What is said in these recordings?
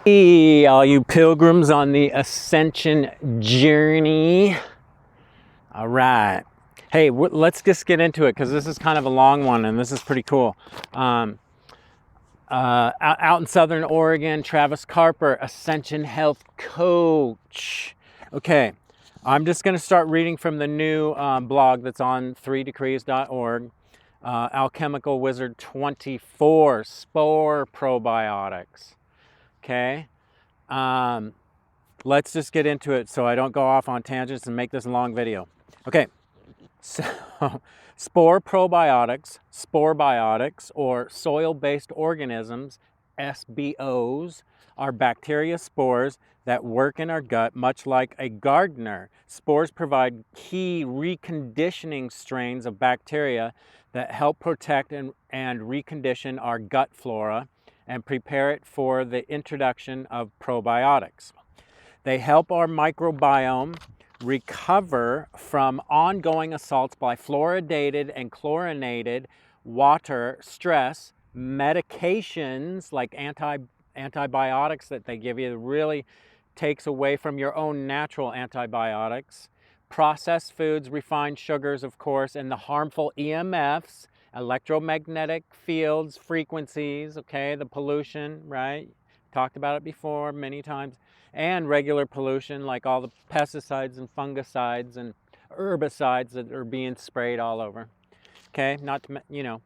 Hey, all you pilgrims on the Ascension journey. All right. Hey, let's just get into it because this is kind of a long one and this is pretty cool. Um, out in Southern Oregon, Travis Carper, Ascension Health Coach. Okay, I'm just going to start reading from the new blog that's on 3decrees.org. Alchemical Wizard 24, Spore Probiotics. Okay. Let's just get into it so I don't go off on tangents and make this a long video. Okay, so spore probiotics, spore biotics, or soil-based organisms, SBOs, are bacteria spores that work in our gut much like a gardener. Spores provide key reconditioning strains of bacteria that help protect and recondition our gut flora and prepare it for the introduction of probiotics. They help our microbiome recover from ongoing assaults by fluoridated and chlorinated water, stress, medications like antibiotics that they give you really takes away from your own natural antibiotics, processed foods, refined sugars, of course, and the harmful EMFs, electromagnetic fields, frequencies, okay, the pollution, right? Talked about it before many times, and regular pollution like all the pesticides and fungicides and herbicides that are being sprayed all over. Okay, not to,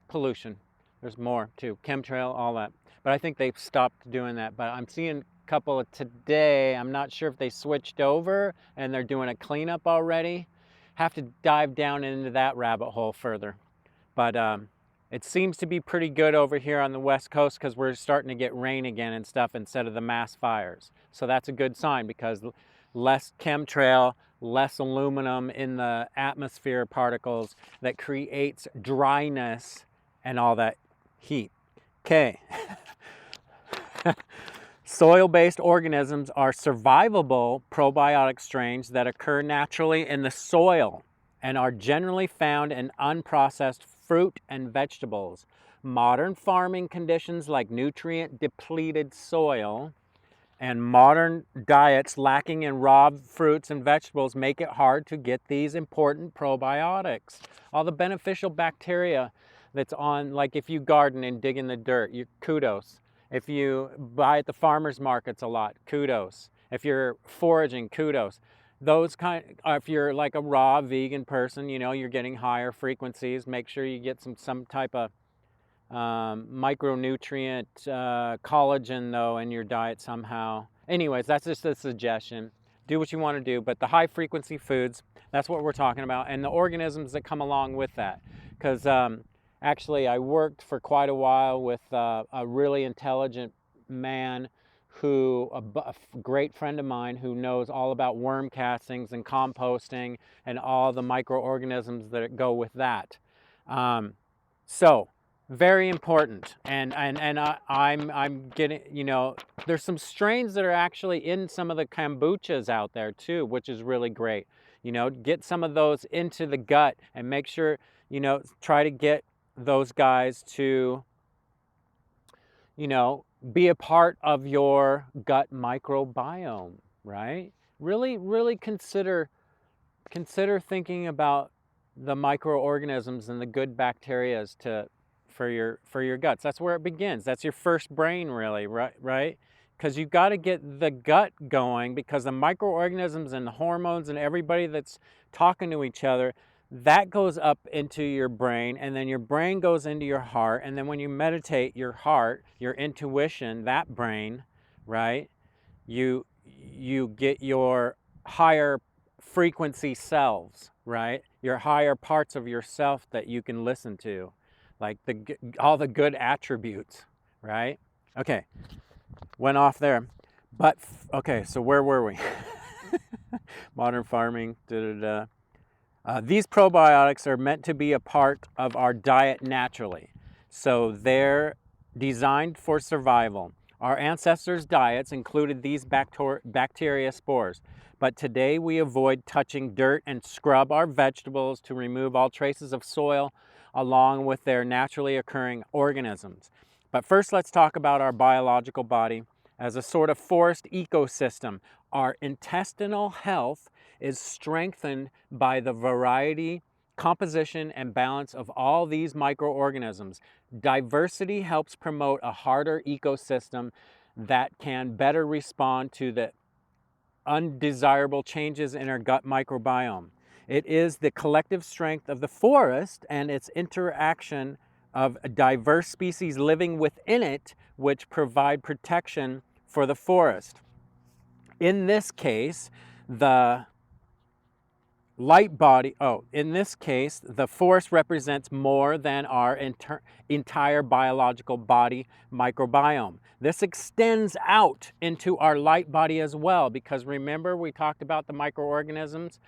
pollution. There's more too, chemtrail, all that. But I think they've stopped doing that. But I'm seeing a couple of today. I'm not sure if they switched over and they're doing a cleanup already. Have to dive down into that rabbit hole further. But it seems to be pretty good over here on the West Coast because we're starting to get rain again and stuff instead of the mass fires. So that's a good sign because less chemtrail, less aluminum in the atmosphere particles that creates dryness and all that heat. Okay. Soil-based organisms are survivable probiotic strains that occur naturally in the soil and are generally found in unprocessed fruit and vegetables. Modern farming conditions like nutrient-depleted soil and modern diets lacking in raw fruits and vegetables make it hard to get these important probiotics. All the beneficial bacteria that's on, like if you garden and dig in the dirt, kudos. If you buy at the farmers markets a lot, kudos. If you're foraging, kudos. Those if you're like a raw vegan person, you're getting higher frequencies, make sure you get some type of micronutrient collagen though in your diet somehow. Anyways, that's just a suggestion. Do what you want to do, but the high frequency foods, that's what we're talking about, and the organisms that come along with that. Because actually I worked for quite a while with a really intelligent man who, a great friend of mine who knows all about worm castings and composting and all the microorganisms that go with that. So very important, and I'm getting, there's some strains that are actually in some of the kombuchas out there too, which is really great. Get some of those into the gut and make sure, try to get those guys to, be a part of your gut microbiome, right? Really consider thinking about the microorganisms and the good bacteria for your guts. That's where it begins. That's your first brain, really, right? Because you've got to get the gut going, because the microorganisms and the hormones and everybody that's talking to each other, that goes up into your brain, and then your brain goes into your heart, and then when you meditate, your heart, your intuition, that brain, right? You get your higher frequency selves, right? Your higher parts of yourself that you can listen to, like all the good attributes, right? Okay, went off there, but okay. So where were we? Modern farming. These probiotics are meant to be a part of our diet naturally, so they're designed for survival. Our ancestors' diets included these bacteria spores, but today we avoid touching dirt and scrub our vegetables to remove all traces of soil along with their naturally occurring organisms. But first, let's talk about our biological body. as a sort of forest ecosystem. Our intestinal health is strengthened by the variety, composition, and balance of all these microorganisms. Diversity helps promote a harder ecosystem that can better respond to the undesirable changes in our gut microbiome. It is the collective strength of the forest and its interaction of diverse species living within it which provide protection for the forest. In this case, the the forest represents more than our entire biological body microbiome. This extends out into our light body as well, because remember we talked about the microorganisms,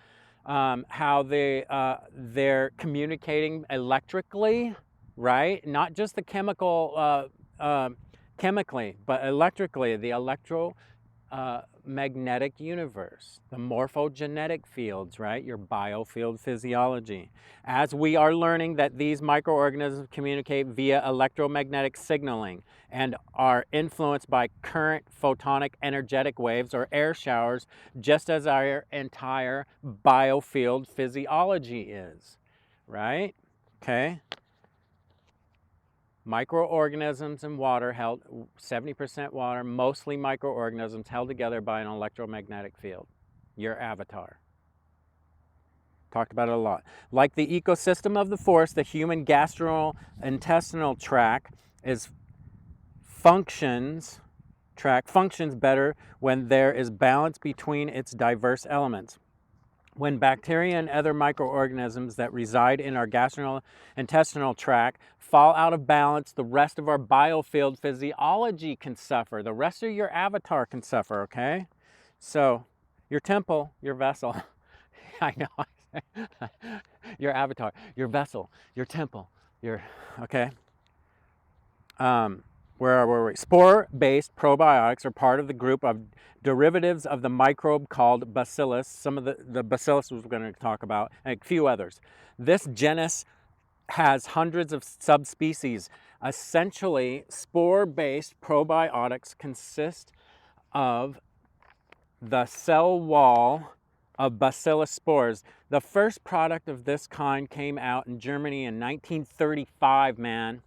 how they're communicating electrically, right? Not just the chemically, but electrically, the magnetic universe, the morphogenetic fields, right? Your biofield physiology. As we are learning that these microorganisms communicate via electromagnetic signaling and are influenced by current photonic energetic waves or air showers, just as our entire biofield physiology is, right? Okay. Microorganisms and water held 70% water, mostly microorganisms held together by an electromagnetic field. Your avatar. Talked about it a lot. Like the ecosystem of the forest, the human gastrointestinal tract functions better when there is balance between its diverse elements. When bacteria and other microorganisms that reside in our gastrointestinal tract fall out of balance, the rest of our biofield physiology can suffer. The rest of your avatar can suffer, okay? So, your temple, your vessel, I know, your avatar, your vessel, your temple, okay? Where were we? Spore-based probiotics are part of the group of derivatives of the microbe called bacillus. Some of the bacillus we're going to talk about, and a few others. This genus has hundreds of subspecies. Essentially, spore-based probiotics consist of the cell wall of bacillus spores. The first product of this kind came out in Germany in 1935, man,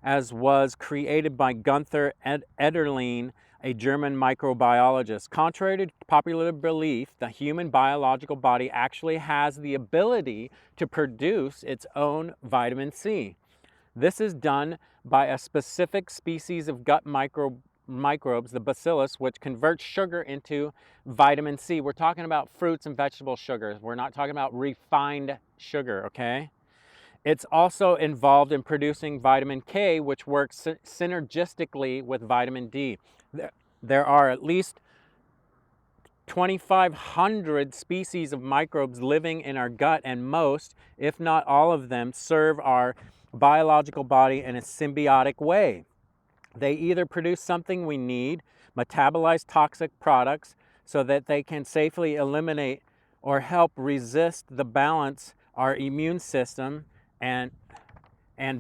as was created by Gunther Ederlein, a German microbiologist. Contrary to popular belief, the human biological body actually has the ability to produce its own vitamin C. This is done by a specific species of gut microbes, the bacillus, which converts sugar into vitamin C. We're talking about fruits and vegetable sugars. We're not talking about refined sugar, okay? It's also involved in producing vitamin K, which works synergistically with vitamin D. There are at least 2,500 species of microbes living in our gut, and most, if not all of them, serve our biological body in a symbiotic way. They either produce something we need, metabolize toxic products so that they can safely eliminate or help resist the balance our immune system and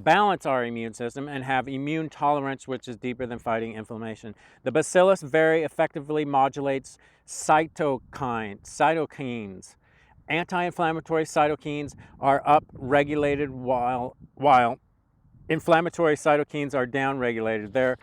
balance our immune system and have immune tolerance, which is deeper than fighting inflammation. The bacillus very effectively modulates cytokines. Anti-inflammatory cytokines are up-regulated while inflammatory cytokines are down-regulated. They're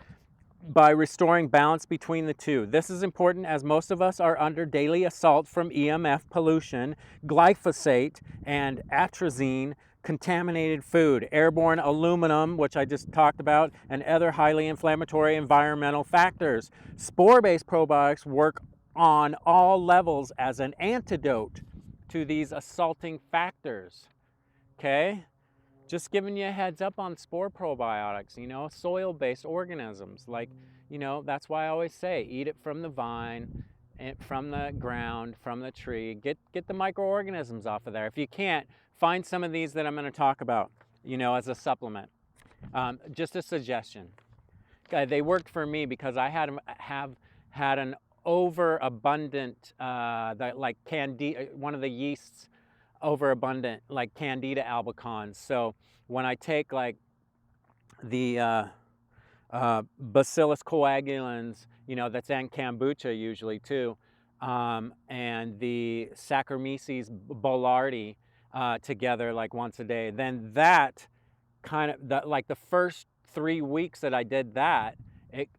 by restoring balance between the two. This is important as most of us are under daily assault from EMF pollution, glyphosate, and atrazine, contaminated food, airborne aluminum, which I just talked about, and other highly inflammatory environmental factors. Spore-based probiotics work on all levels as an antidote to these assaulting factors. Okay? Just giving you a heads up on spore probiotics, soil-based organisms. Like, that's why I always say, eat it from the vine, from the ground, from the tree. Get the microorganisms off of there. If you can't, find some of these that I'm going to talk about, as a supplement. Just a suggestion. They worked for me because I have had an overabundant, like candida, one of the yeasts, overabundant, like Candida albicans. So when I take like the Bacillus coagulans, you know, that's in kombucha usually too, and the Saccharomyces boulardii together like once a day. Then that kind of, like the first 3 weeks that I did that,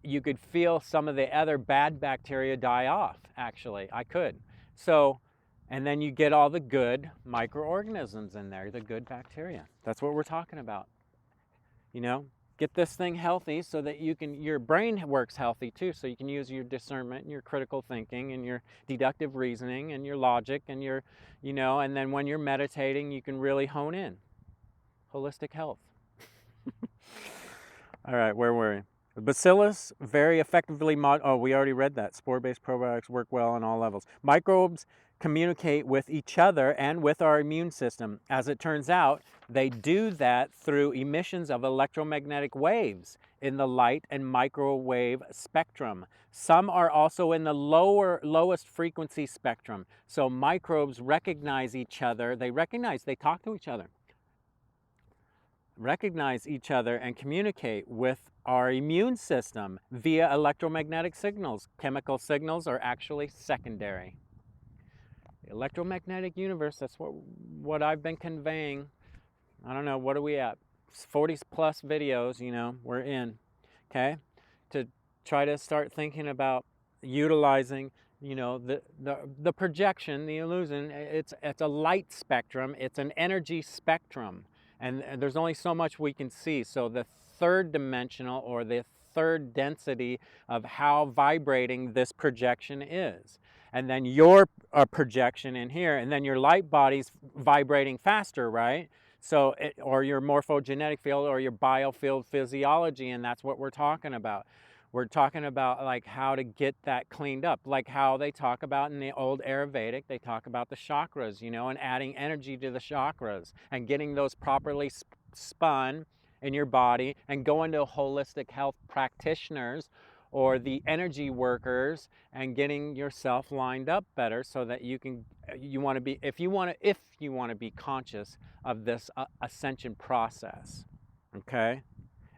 you could feel some of the other bad bacteria die off, actually. I could. So, and then you get all the good microorganisms in there, the good bacteria. That's what we're talking about. You know, get this thing healthy so that your brain works healthy too, so you can use your discernment and your critical thinking and your deductive reasoning and your logic and your, you know, and then when you're meditating, you can really hone in. Holistic health. All right, where were we? Bacillus very effectively oh, we already read that. Spore-based probiotics work well on all levels. Microbes communicate with each other and with our immune system. As it turns out, they do that through emissions of electromagnetic waves in the light and microwave spectrum. Some are also in the lowest frequency spectrum. So microbes recognize each other. They talk to each other. Recognize each other and communicate with our immune system via electromagnetic signals. Chemical signals are actually secondary. The electromagnetic universe, that's what I've been conveying. I don't know, what are we at? 40 plus videos, you know, we're in, okay? To try to start thinking about utilizing, you know, the projection, the illusion. It's a light spectrum, it's an energy spectrum. And there's only so much we can see. So the third dimensional, or the third density of how vibrating this projection is. And then your projection in here, and then your light body's vibrating faster, right? So, or your morphogenetic field or your biofield physiology, and that's what we're talking about. We're talking about like how to get that cleaned up, like how they talk about in the old Ayurvedic, they talk about the chakras, you know, and adding energy to the chakras and getting those properly spun in your body, and going to holistic health practitioners or the energy workers and getting yourself lined up better so that you want to be, if you want to be conscious of this ascension process, okay?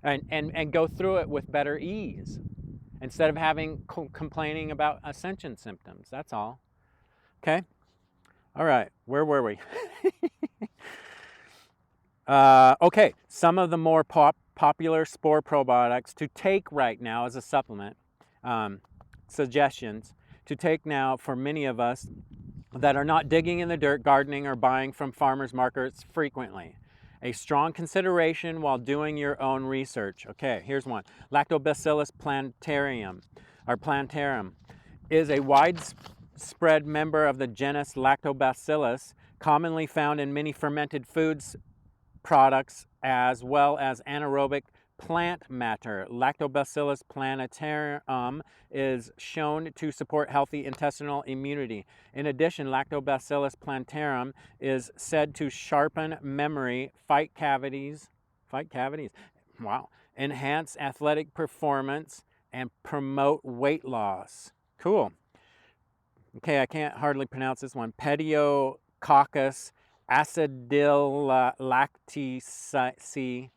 And go through it with better ease instead of complaining about ascension symptoms. That's all. Okay? All right, where were we? Okay, some of the more popular spore probiotics to take right now as a supplement, suggestions to take now for many of us that are not digging in the dirt, gardening, or buying from farmers markets frequently. A strong consideration while doing your own research. Okay, here's one. Lactobacillus plantarum, or plantarum, is a widespread member of the genus Lactobacillus, commonly found in many fermented foods products as well as anaerobic plant matter. Lactobacillus plantarum is shown to support healthy intestinal immunity. In addition, Lactobacillus plantarum is said to sharpen memory, fight cavities, wow, enhance athletic performance, and promote weight loss. Cool. Okay, I can't hardly pronounce this one. Pediococcus acidillactici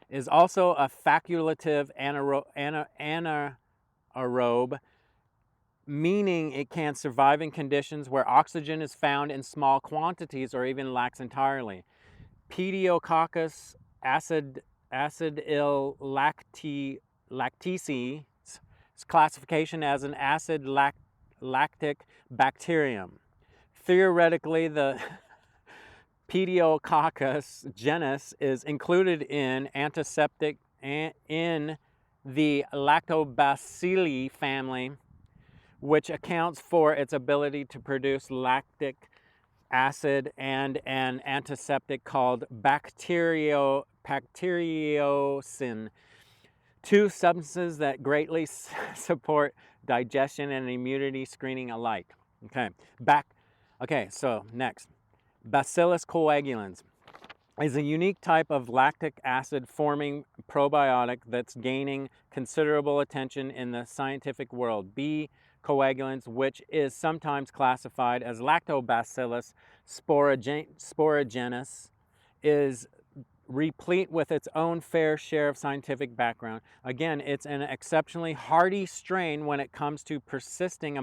is also a facultative anaerobe, meaning it can survive in conditions where oxygen is found in small quantities or even lacks entirely. Pediococcus acidillactici classification as an acid lactic bacterium. Theoretically, the Pediococcus genus is included in antiseptic in the Lactobacilli family, which accounts for its ability to produce lactic acid and an antiseptic called bacteriocin, two substances that greatly support digestion and immunity screening alike. Okay, so next. Bacillus coagulans is a unique type of lactic acid forming probiotic that's gaining considerable attention in the scientific world. B. coagulans, which is sometimes classified as Lactobacillus sporogenus, is replete with its own fair share of scientific background. Again, it's an exceptionally hardy strain when it comes to persisting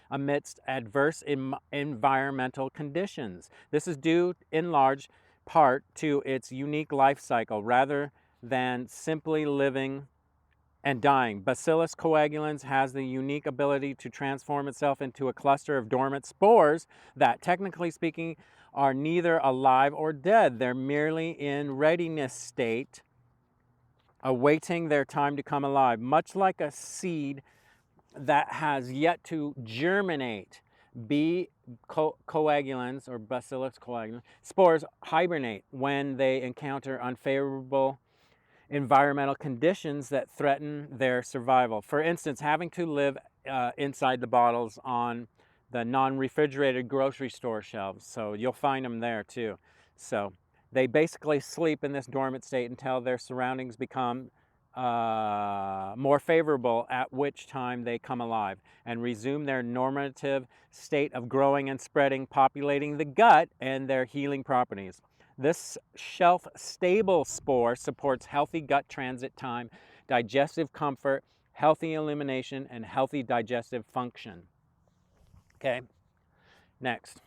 amidst adverse environmental conditions. This is due in large part to its unique life cycle rather than simply living and dying. Bacillus coagulans has the unique ability to transform itself into a cluster of dormant spores that, technically speaking, are neither alive or dead. They're merely in readiness state, awaiting their time to come alive, much like a seed that has yet to germinate. B. coagulans, or Bacillus coagulans, spores hibernate when they encounter unfavorable environmental conditions that threaten their survival. For instance, having to live inside the bottles on the non-refrigerated grocery store shelves. So you'll find them there too. So they basically sleep in this dormant state until their surroundings become more favorable, at which time they come alive and resume their normative state of growing and spreading, populating the gut and their healing properties. This shelf-stable spore supports healthy gut transit time, digestive comfort, healthy elimination, and healthy digestive function. Okay, next.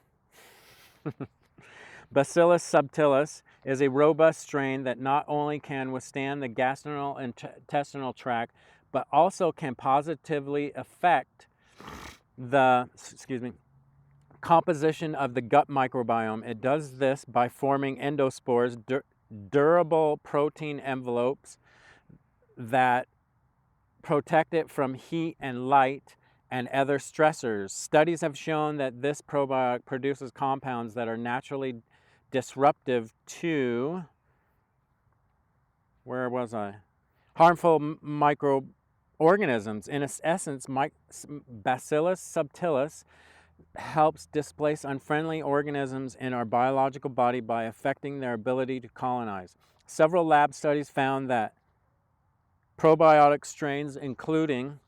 Bacillus subtilis is a robust strain that not only can withstand the gastrointestinal tract, but also can positively affect the, composition of the gut microbiome. It does this by forming endospores, durable protein envelopes that protect it from heat and light and other stressors. Studies have shown that this probiotic produces compounds that are naturally disruptive to, harmful microorganisms. In essence, Bacillus subtilis helps displace unfriendly organisms in our biological body by affecting their ability to colonize. Several lab studies found that probiotic strains, including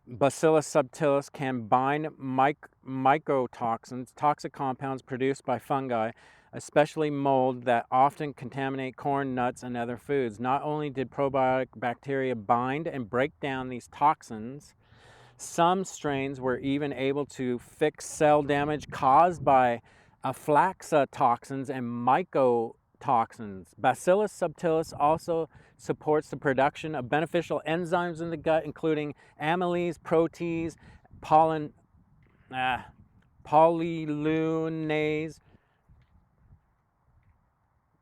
Bacillus subtilis, can bind mycotoxins, toxic compounds produced by fungi, especially mold, that often contaminate corn, nuts, and other foods. Not only did probiotic bacteria bind and break down these toxins, some strains were even able to fix cell damage caused by aflatoxins and mycotoxins. Bacillus subtilis also supports the production of beneficial enzymes in the gut, including amylase, protease, polylunase,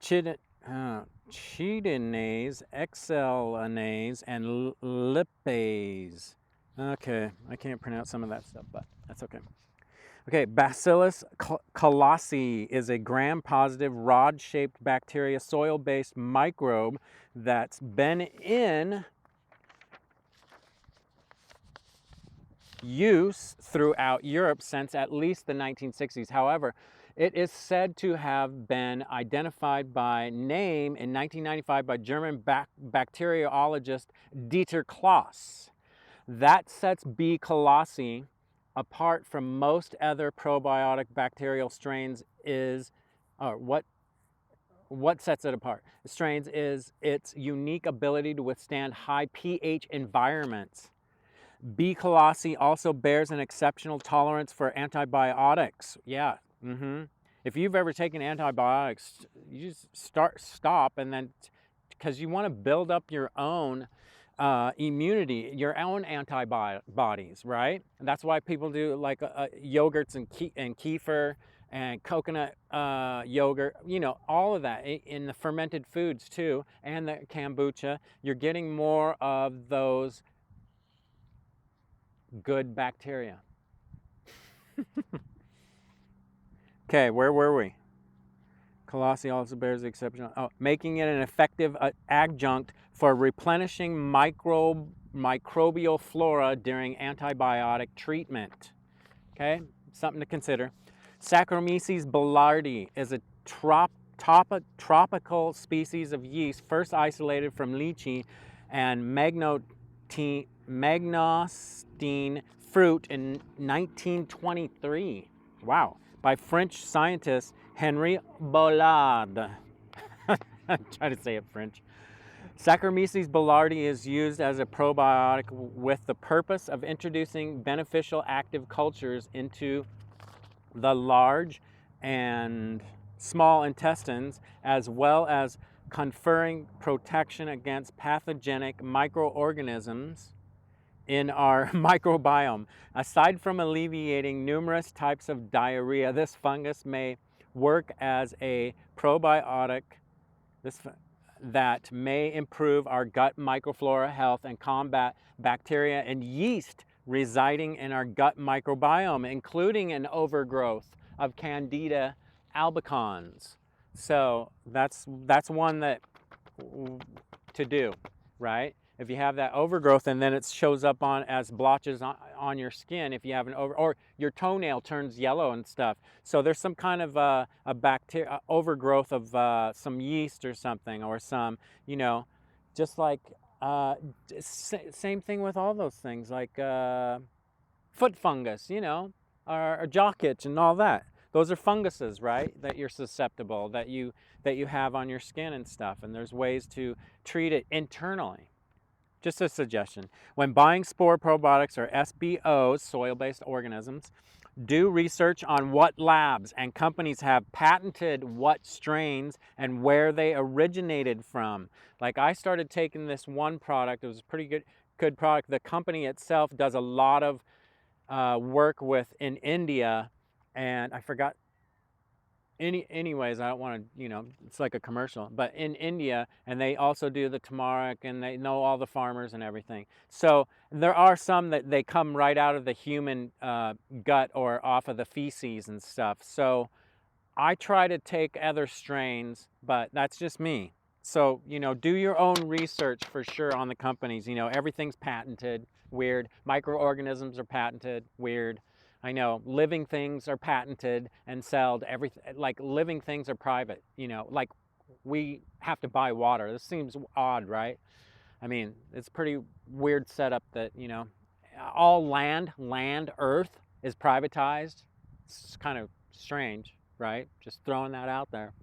chitinase, xylanase, and lipase. Okay, I can't pronounce some of that stuff, but that's okay. Okay, Bacillus colossi is a gram-positive, rod-shaped bacteria, soil-based microbe that's been in use throughout Europe since at least the 1960s. However, it is said to have been identified by name in 1995 by German bacteriologist Dieter Kloss. That sets B. colossi apart from most other probiotic bacterial strains what sets it apart? Strains is its unique ability to withstand high pH environments. B. colossi also bears an exceptional tolerance for antibiotics. Yeah. If you've ever taken antibiotics, you just stop, and then, because you want to build up your own immunity, your own antibodies, right? And that's why people do like yogurts and kefir and coconut yogurt, all of that in the fermented foods too, and the kombucha. You're getting more of those good bacteria. Okay, where were we? Colossi also bears the exception, making it an effective adjunct for replenishing microbial flora during antibiotic treatment. Okay, something to consider. Saccharomyces boulardii is a tropical species of yeast first isolated from lychee and mangosteen fruit in 1923. Wow. by French scientist Henri Bollard. I'm trying to say it French. Saccharomyces boulardii is used as a probiotic with the purpose of introducing beneficial active cultures into the large and small intestines, as well as conferring protection against pathogenic microorganisms in our microbiome. Aside from alleviating numerous types of diarrhea, this fungus may work as a probiotic that may improve our gut microflora health and combat bacteria and yeast residing in our gut microbiome, including an overgrowth of Candida albicans. So that's one that to do, right? If you have that overgrowth and then it shows up on as blotches on your skin, if you have an or your toenail turns yellow and stuff. So there's some kind of a bacteria overgrowth of some yeast or something, or some, you know, just like same thing with all those things, like foot fungus, you know, or jock itch and all that. Those are funguses, right? That you're susceptible, that you have on your skin and stuff. And there's ways to treat it internally. Just a suggestion. When buying Spore Probiotics or SBOs, soil-based organisms, do research on what labs and companies have patented what strains and where they originated from. Like I started taking this one product, it was a pretty good product. The company itself does a lot of work with in India, and I forgot. Anyways, I don't want to, you know, it's like a commercial, but in India, and they also do the turmeric, and they know all the farmers and everything. So there are some that they come right out of the human gut or off of the feces and stuff. So I try to take other strains, but that's just me. So, you know, do your own research for sure on the companies. You know, everything's patented, weird. Microorganisms are patented, weird. I know living things are patented and sold. Everything, like living things are private, you know, like we have to buy water. This seems odd, right? I mean, it's pretty weird setup that, you know, all land, earth is privatized. It's kind of strange, right? Just throwing that out there.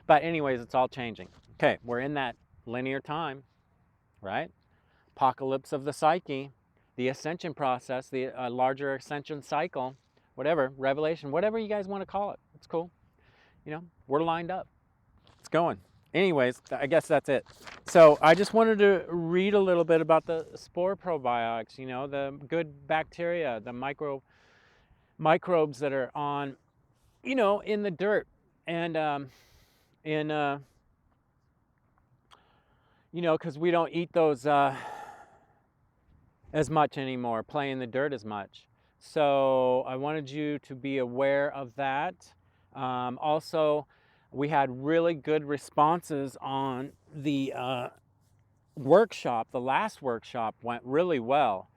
But anyways, it's all changing. Okay, we're in that linear time, right? Apocalypse of the psyche, the ascension process, the larger ascension cycle, whatever, revelation, whatever you guys want to call it. It's cool. You know, we're lined up. It's going. Anyways, I guess that's it. So I just wanted to read a little bit about the spore probiotics, you know, the good bacteria, the microbes that are on, you know, in the dirt and in, you know, because we don't eat those as much anymore, play in the dirt as much. So I wanted you to be aware of that. Also, we had really good responses on the workshop. The last workshop went really well.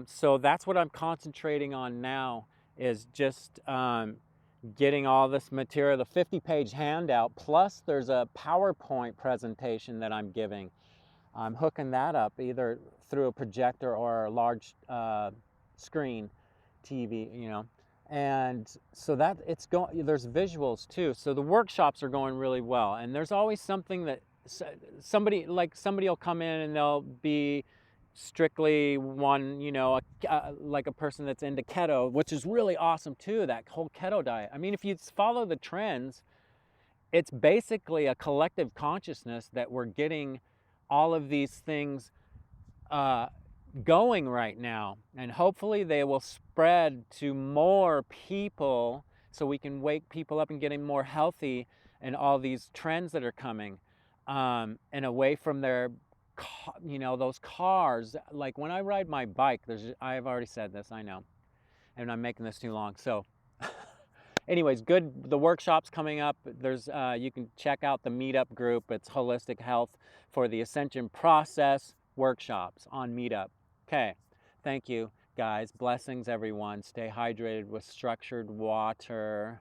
So that's what I'm concentrating on now, is just getting all this material, the 50-page handout, plus there's a PowerPoint presentation that I'm giving. I'm hooking that up either through a projector or a large screen TV, you know. And so that it's going, there's visuals too. So the workshops are going really well. And there's always something that somebody will come in and they'll be strictly one, you know, like a person that's into keto, which is really awesome too, that whole keto diet. I mean, if you follow the trends, it's basically a collective consciousness that we're getting all of these things going right now, and hopefully they will spread to more people so we can wake people up and get them more healthy, and all these trends that are coming and away from their, you know, those cars. Like when I ride my bike, I've already said this, I know, and I'm making this too long. So anyways, good. The workshop's coming up. There's you can check out the meetup group. It's Holistic Health for the Ascension Process workshops on Meetup. Okay, thank you guys. Blessings, everyone. Stay hydrated with structured water.